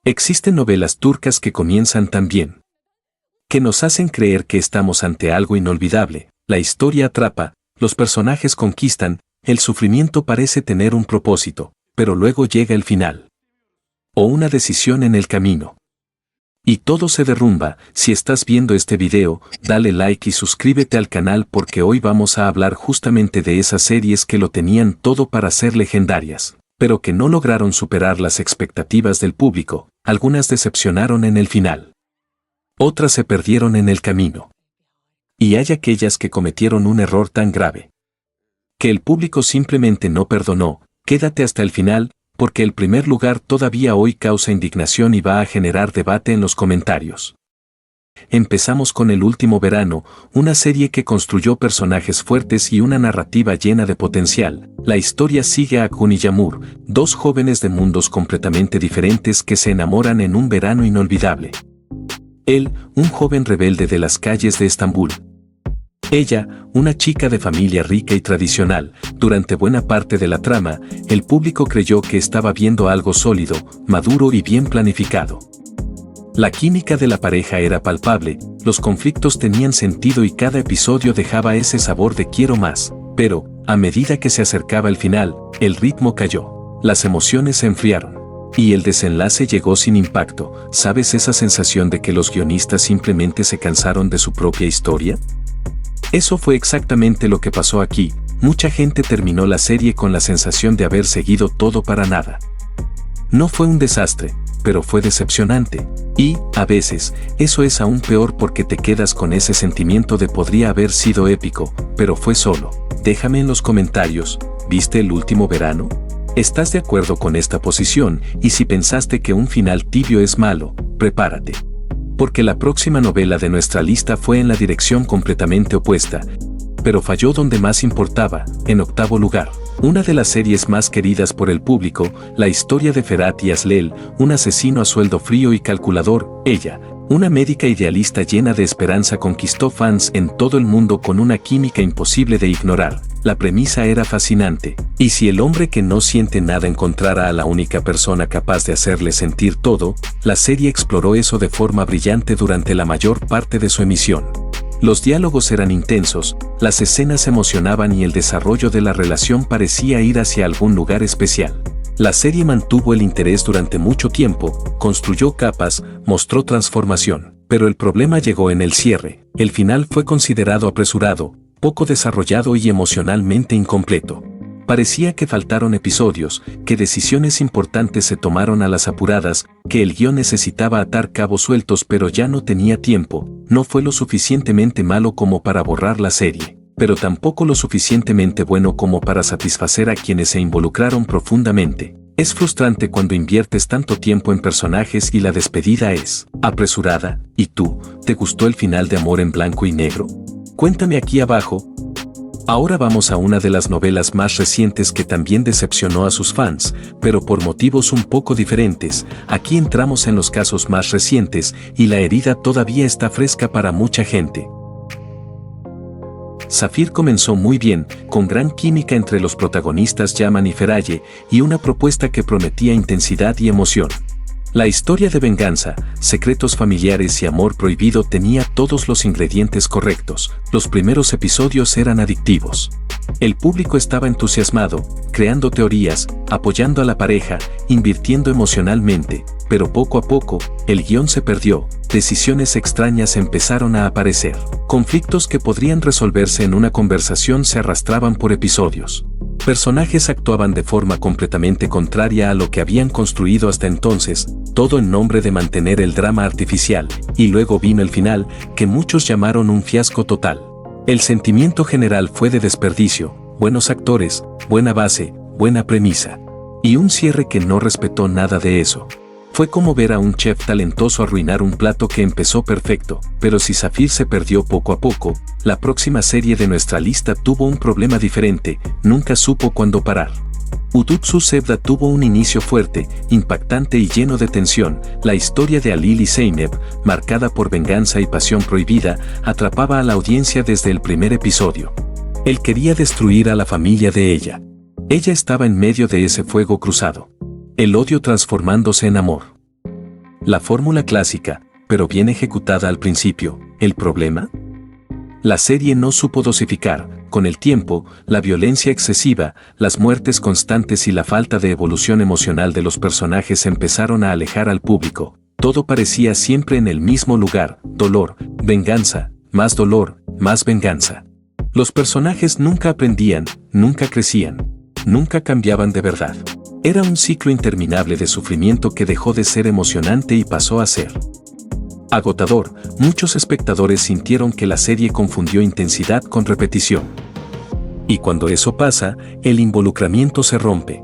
Existen novelas turcas que comienzan tan bien, que nos hacen creer que estamos ante algo inolvidable, la historia atrapa, los personajes conquistan, el sufrimiento parece tener un propósito, pero luego llega el final. O una decisión en el camino. Y todo se derrumba. Si estás viendo este video, dale like y suscríbete al canal porque hoy vamos a hablar justamente de esas series que lo tenían todo para ser legendarias, pero que no lograron superar las expectativas del público. Algunas decepcionaron en el final. Otras se perdieron en el camino. Y hay aquellas que cometieron un error tan grave que el público simplemente no perdonó. Quédate hasta el final, porque el primer lugar todavía hoy causa indignación y va a generar debate en los comentarios. Empezamos con El último verano, una serie que construyó personajes fuertes y una narrativa llena de potencial. La historia sigue a Akun y Yağmur, dos jóvenes de mundos completamente diferentes que se enamoran en un verano inolvidable. Él, un joven rebelde de las calles de Estambul. Ella, una chica de familia rica y tradicional. Durante buena parte de la trama, el público creyó que estaba viendo algo sólido, maduro y bien planificado. La química de la pareja era palpable, los conflictos tenían sentido y cada episodio dejaba ese sabor de quiero más. Pero, a medida que se acercaba el final, el ritmo cayó, las emociones se enfriaron. Y el desenlace llegó sin impacto. ¿Sabes esa sensación de que los guionistas simplemente se cansaron de su propia historia? Eso fue exactamente lo que pasó aquí. Mucha gente terminó la serie con la sensación de haber seguido todo para nada. No fue un desastre, pero fue decepcionante. Y, a veces, eso es aún peor porque te quedas con ese sentimiento de podría haber sido épico, pero fue solo. Déjame en los comentarios, ¿viste El último verano? ¿Estás de acuerdo con esta posición? Y si pensaste que un final tibio es malo, prepárate. Porque la próxima novela de nuestra lista fue en la dirección completamente opuesta, pero falló donde más importaba, en octavo lugar. Una de las series más queridas por el público, la historia de Ferhat y Aslel, un asesino a sueldo frío y calculador. Ella, una médica idealista llena de esperanza, conquistó fans en todo el mundo con una química imposible de ignorar. La premisa era fascinante. ¿Y si el hombre que no siente nada encontrara a la única persona capaz de hacerle sentir todo? La serie exploró eso de forma brillante durante la mayor parte de su emisión. Los diálogos eran intensos, las escenas emocionaban y el desarrollo de la relación parecía ir hacia algún lugar especial. La serie mantuvo el interés durante mucho tiempo, construyó capas, mostró transformación. Pero el problema llegó en el cierre. El final fue considerado apresurado, poco desarrollado y emocionalmente incompleto. Parecía que faltaron episodios, que decisiones importantes se tomaron a las apuradas, que el guión necesitaba atar cabos sueltos pero ya no tenía tiempo. No fue lo suficientemente malo como para borrar la serie, pero tampoco lo suficientemente bueno como para satisfacer a quienes se involucraron profundamente. Es frustrante cuando inviertes tanto tiempo en personajes y la despedida es apresurada. ¿Y tú, te gustó el final de Amor en Blanco y Negro? Cuéntame aquí abajo. Ahora vamos a una de las novelas más recientes que también decepcionó a sus fans, pero por motivos un poco diferentes. Aquí entramos en los casos más recientes y la herida todavía está fresca para mucha gente. Safir comenzó muy bien, con gran química entre los protagonistas Yaman y Feraye, y una propuesta que prometía intensidad y emoción. La historia de venganza, secretos familiares y amor prohibido tenía todos los ingredientes correctos. Los primeros episodios eran adictivos. El público estaba entusiasmado, creando teorías, apoyando a la pareja, invirtiendo emocionalmente, pero poco a poco, el guión se perdió, decisiones extrañas empezaron a aparecer. Conflictos que podrían resolverse en una conversación se arrastraban por episodios. Personajes actuaban de forma completamente contraria a lo que habían construido hasta entonces, todo en nombre de mantener el drama artificial, y luego vino el final, que muchos llamaron un fiasco total. El sentimiento general fue de desperdicio, buenos actores, buena base, buena premisa. Y un cierre que no respetó nada de eso. Fue como ver a un chef talentoso arruinar un plato que empezó perfecto, pero si Safir se perdió poco a poco, la próxima serie de nuestra lista tuvo un problema diferente, nunca supo cuándo parar. Hudut Sevda tuvo un inicio fuerte, impactante y lleno de tensión. La historia de Halil y Zeynep, marcada por venganza y pasión prohibida, atrapaba a la audiencia desde el primer episodio. Él quería destruir a la familia de ella. Ella estaba en medio de ese fuego cruzado. El odio transformándose en amor. La fórmula clásica, pero bien ejecutada al principio. ¿El problema? La serie no supo dosificar, con el tiempo, la violencia excesiva, las muertes constantes y la falta de evolución emocional de los personajes empezaron a alejar al público. Todo parecía siempre en el mismo lugar: dolor, venganza, más dolor, más venganza. Los personajes nunca aprendían, nunca crecían, nunca cambiaban de verdad. Era un ciclo interminable de sufrimiento que dejó de ser emocionante y pasó a ser agotador. Muchos espectadores sintieron que la serie confundió intensidad con repetición. Y cuando eso pasa, el involucramiento se rompe.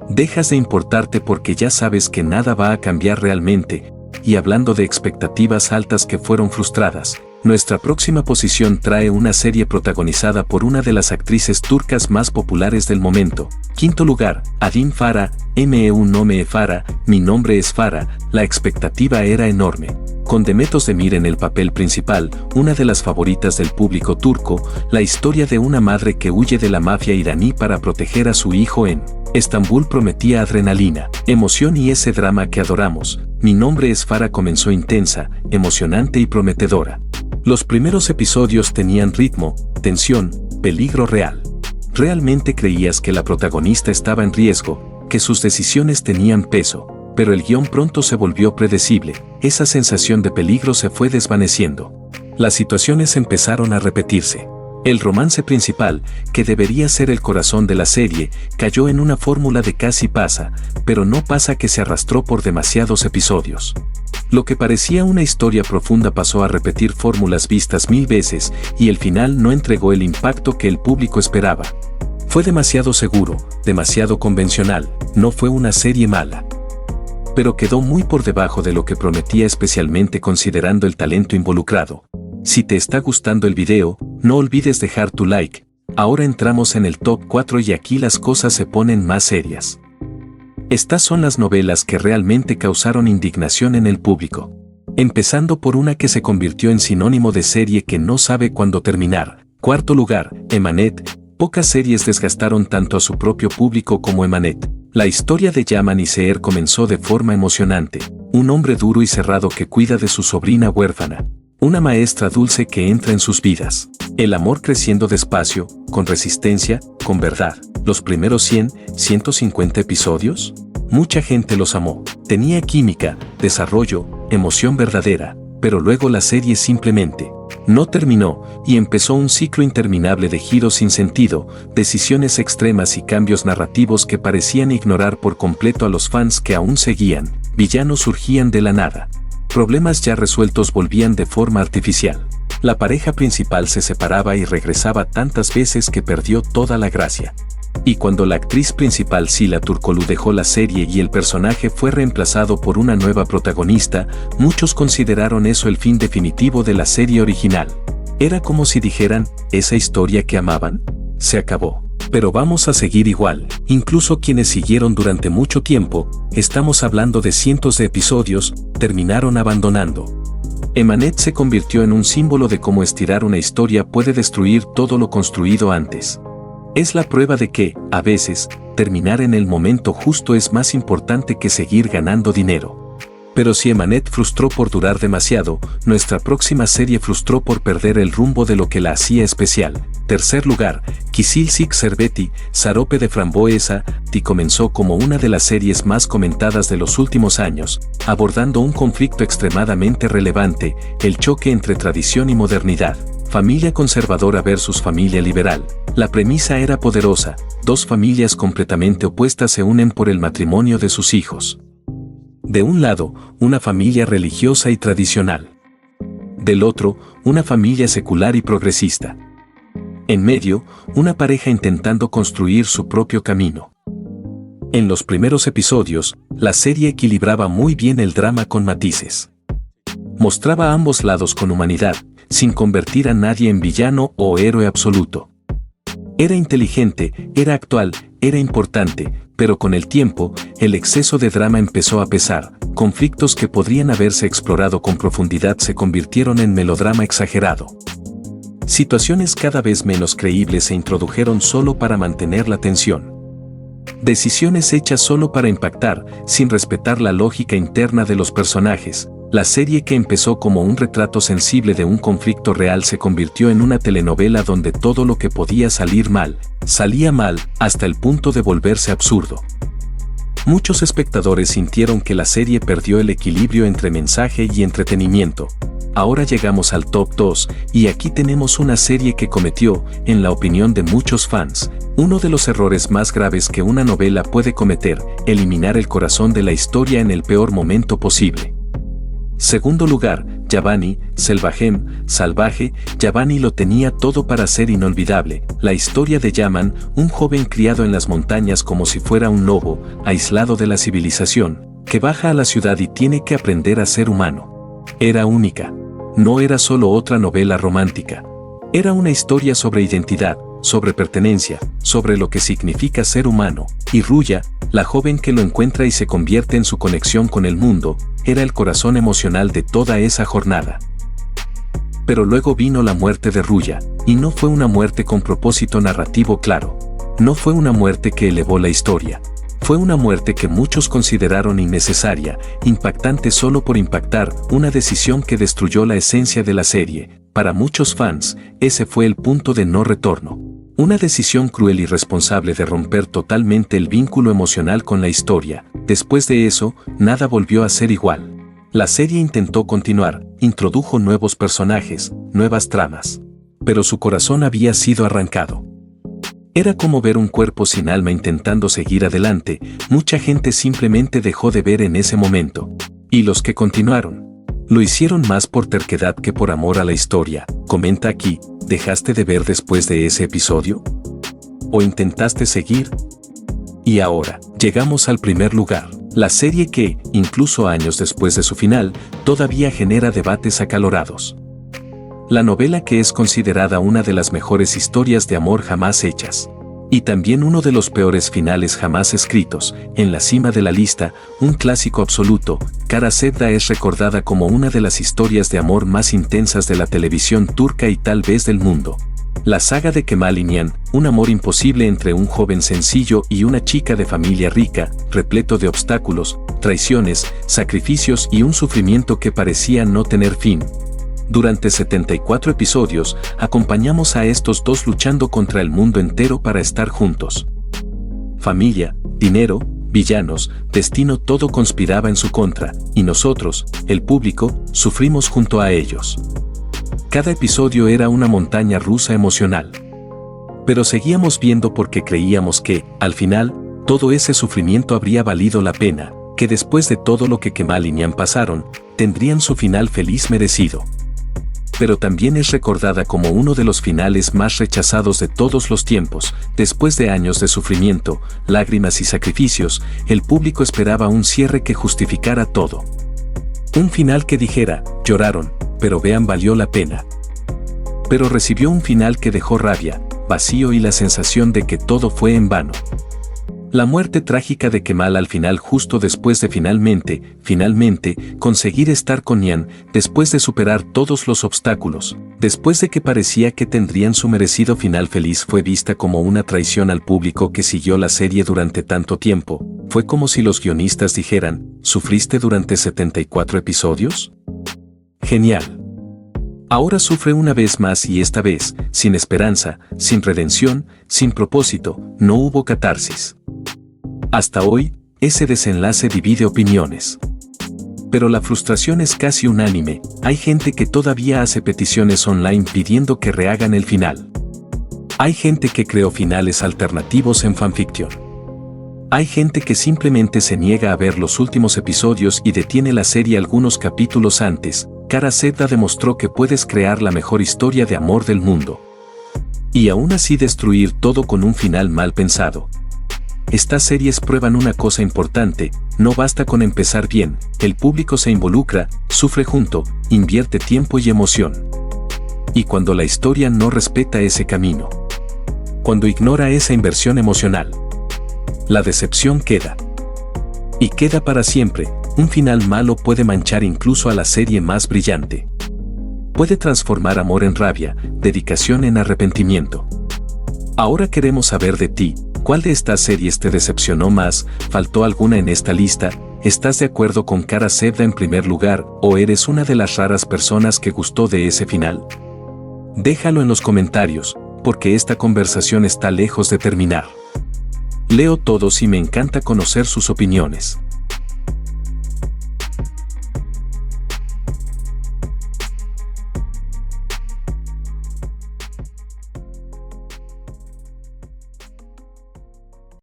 Dejas de importarte porque ya sabes que nada va a cambiar realmente. Y hablando de expectativas altas que fueron frustradas, nuestra próxima posición trae una serie protagonizada por una de las actrices turcas más populares del momento. Quinto lugar, Adin Farah, meu nome Farah, mi nombre es Farah. La expectativa era enorme. Con Demet Özdemir en el papel principal, una de las favoritas del público turco, la historia de una madre que huye de la mafia iraní para proteger a su hijo en Estambul prometía adrenalina, emoción y ese drama que adoramos. Mi nombre es Farah comenzó intensa, emocionante y prometedora. Los primeros episodios tenían ritmo, tensión, peligro real. Realmente creías que la protagonista estaba en riesgo, que sus decisiones tenían peso. Pero el guión pronto se volvió predecible, esa sensación de peligro se fue desvaneciendo. Las situaciones empezaron a repetirse. El romance principal, que debería ser el corazón de la serie, cayó en una fórmula de casi pasa, pero no pasa que se arrastró por demasiados episodios. Lo que parecía una historia profunda pasó a repetir fórmulas vistas 1000 veces, y el final no entregó el impacto que el público esperaba. Fue demasiado seguro, demasiado convencional, no fue una serie mala, pero quedó muy por debajo de lo que prometía, especialmente considerando el talento involucrado. Si te está gustando el video, no olvides dejar tu like. Ahora entramos en el top 4 y aquí las cosas se ponen más serias. Estas son las novelas que realmente causaron indignación en el público. Empezando por una que se convirtió en sinónimo de serie que no sabe cuándo terminar. Cuarto lugar, Emanet. Pocas series desgastaron tanto a su propio público como Emanet. La historia de Yaman y Seher comenzó de forma emocionante. Un hombre duro y cerrado que cuida de su sobrina huérfana. Una maestra dulce que entra en sus vidas. El amor creciendo despacio, con resistencia, con verdad. Los primeros 100, 150 episodios, mucha gente los amó. Tenía química, desarrollo, emoción verdadera, pero luego la serie simplemente no terminó y empezó un ciclo interminable de giros sin sentido, decisiones extremas y cambios narrativos que parecían ignorar por completo a los fans que aún seguían. Villanos surgían de la nada. Problemas ya resueltos volvían de forma artificial. La pareja principal se separaba y regresaba tantas veces que perdió toda la gracia. Y cuando la actriz principal Sila Turkoglu dejó la serie y el personaje fue reemplazado por una nueva protagonista, muchos consideraron eso el fin definitivo de la serie original. Era como si dijeran, esa historia que amaban, se acabó. Pero vamos a seguir igual. Incluso quienes siguieron durante mucho tiempo, estamos hablando de cientos de episodios, terminaron abandonando. Emanet se convirtió en un símbolo de cómo estirar una historia puede destruir todo lo construido antes. Es la prueba de que, a veces, terminar en el momento justo es más importante que seguir ganando dinero. Pero si Emanet frustró por durar demasiado, nuestra próxima serie frustró por perder el rumbo de lo que la hacía especial. Tercer lugar, Kızılcık Şerbeti, Sarope de Frambuesa, comenzó como una de las series más comentadas de los últimos años, abordando un conflicto extremadamente relevante, el choque entre tradición y modernidad. Familia conservadora versus familia liberal. La premisa era poderosa, dos familias completamente opuestas se unen por el matrimonio de sus hijos. De un lado, una familia religiosa y tradicional. Del otro, una familia secular y progresista. En medio, una pareja intentando construir su propio camino. En los primeros episodios, la serie equilibraba muy bien el drama con matices. Mostraba ambos lados con humanidad, sin convertir a nadie en villano o héroe absoluto. Era inteligente, era actual, era importante, pero con el tiempo, el exceso de drama empezó a pesar. Conflictos que podrían haberse explorado con profundidad se convirtieron en melodrama exagerado. Situaciones cada vez menos creíbles se introdujeron solo para mantener la tensión. Decisiones hechas solo para impactar, sin respetar la lógica interna de los personajes. La serie que empezó como un retrato sensible de un conflicto real se convirtió en una telenovela donde todo lo que podía salir mal, salía mal, hasta el punto de volverse absurdo. Muchos espectadores sintieron que la serie perdió el equilibrio entre mensaje y entretenimiento. Ahora llegamos al top 2, y aquí tenemos una serie que cometió, en la opinión de muchos fans, uno de los errores más graves que una novela puede cometer: eliminar el corazón de la historia en el peor momento posible. Segundo lugar, Giovanni, Salvaje. Giovanni lo tenía todo para ser inolvidable. La historia de Yaman, un joven criado en las montañas como si fuera un lobo, aislado de la civilización, que baja a la ciudad y tiene que aprender a ser humano. Era única. No era solo otra novela romántica. Era una historia sobre identidad, sobre pertenencia, sobre lo que significa ser humano, y Ruya, la joven que lo encuentra y se convierte en su conexión con el mundo, era el corazón emocional de toda esa jornada. Pero luego vino la muerte de Ruya, y no fue una muerte con propósito narrativo claro. No fue una muerte que elevó la historia. Fue una muerte que muchos consideraron innecesaria, impactante solo por impactar, una decisión que destruyó la esencia de la serie. Para muchos fans, ese fue el punto de no retorno. Una decisión cruel y responsable de romper totalmente el vínculo emocional con la historia. Después de eso, nada volvió a ser igual. La serie intentó continuar, introdujo nuevos personajes, nuevas tramas. Pero su corazón había sido arrancado. Era como ver un cuerpo sin alma intentando seguir adelante. Mucha gente simplemente dejó de ver en ese momento. Y los que continuaron, lo hicieron más por terquedad que por amor a la historia. Comenta aquí, ¿dejaste de ver después de ese episodio? ¿O intentaste seguir? Y ahora, llegamos al primer lugar. La serie que, incluso años después de su final, todavía genera debates acalorados. La novela que es considerada una de las mejores historias de amor jamás hechas. Y también uno de los peores finales jamás escritos. En la cima de la lista, un clásico absoluto, Kara Sevda es recordada como una de las historias de amor más intensas de la televisión turca y tal vez del mundo. La saga de Kemal İnan, un amor imposible entre un joven sencillo y una chica de familia rica, repleto de obstáculos, traiciones, sacrificios y un sufrimiento que parecía no tener fin. Durante 74 episodios, acompañamos a estos dos luchando contra el mundo entero para estar juntos. Familia, dinero, villanos, destino, todo conspiraba en su contra, y nosotros, el público, sufrimos junto a ellos. Cada episodio era una montaña rusa emocional. Pero seguíamos viendo porque creíamos que, al final, todo ese sufrimiento habría valido la pena, que después de todo lo que Kemal İnan pasaron, tendrían su final feliz merecido. Pero también es recordada como uno de los finales más rechazados de todos los tiempos. Después de años de sufrimiento, lágrimas y sacrificios, el público esperaba un cierre que justificara todo. Un final que dijera, lloraron, pero vean, valió la pena. Pero recibió un final que dejó rabia, vacío y la sensación de que todo fue en vano. La muerte trágica de Kemal al final, justo después de finalmente, conseguir estar con Nihan, después de superar todos los obstáculos, después de que parecía que tendrían su merecido final feliz, fue vista como una traición al público que siguió la serie durante tanto tiempo. Fue como si los guionistas dijeran, ¿sufriste durante 74 episodios? Genial. Ahora sufre una vez más, y esta vez, sin esperanza, sin redención, sin propósito, no hubo catarsis. Hasta hoy, ese desenlace divide opiniones. Pero la frustración es casi unánime. Hay gente que todavía hace peticiones online pidiendo que rehagan el final. Hay gente que creó finales alternativos en fanfiction. Hay gente que simplemente se niega a ver los últimos episodios y detiene la serie algunos capítulos antes. Kara Sevda demostró que puedes crear la mejor historia de amor del mundo. Y aún así destruir todo con un final mal pensado. Estas series prueban una cosa importante: no basta con empezar bien, el público se involucra, sufre junto, invierte tiempo y emoción. Y cuando la historia no respeta ese camino, cuando ignora esa inversión emocional, la decepción queda. Y queda para siempre. Un final malo puede manchar incluso a la serie más brillante. Puede transformar amor en rabia, dedicación en arrepentimiento. Ahora queremos saber de ti. ¿Cuál de estas series te decepcionó más? ¿Faltó alguna en esta lista? ¿Estás de acuerdo con Kara Zebda en primer lugar o eres una de las raras personas que gustó de ese final? Déjalo en los comentarios, porque esta conversación está lejos de terminar. Leo todos y me encanta conocer sus opiniones.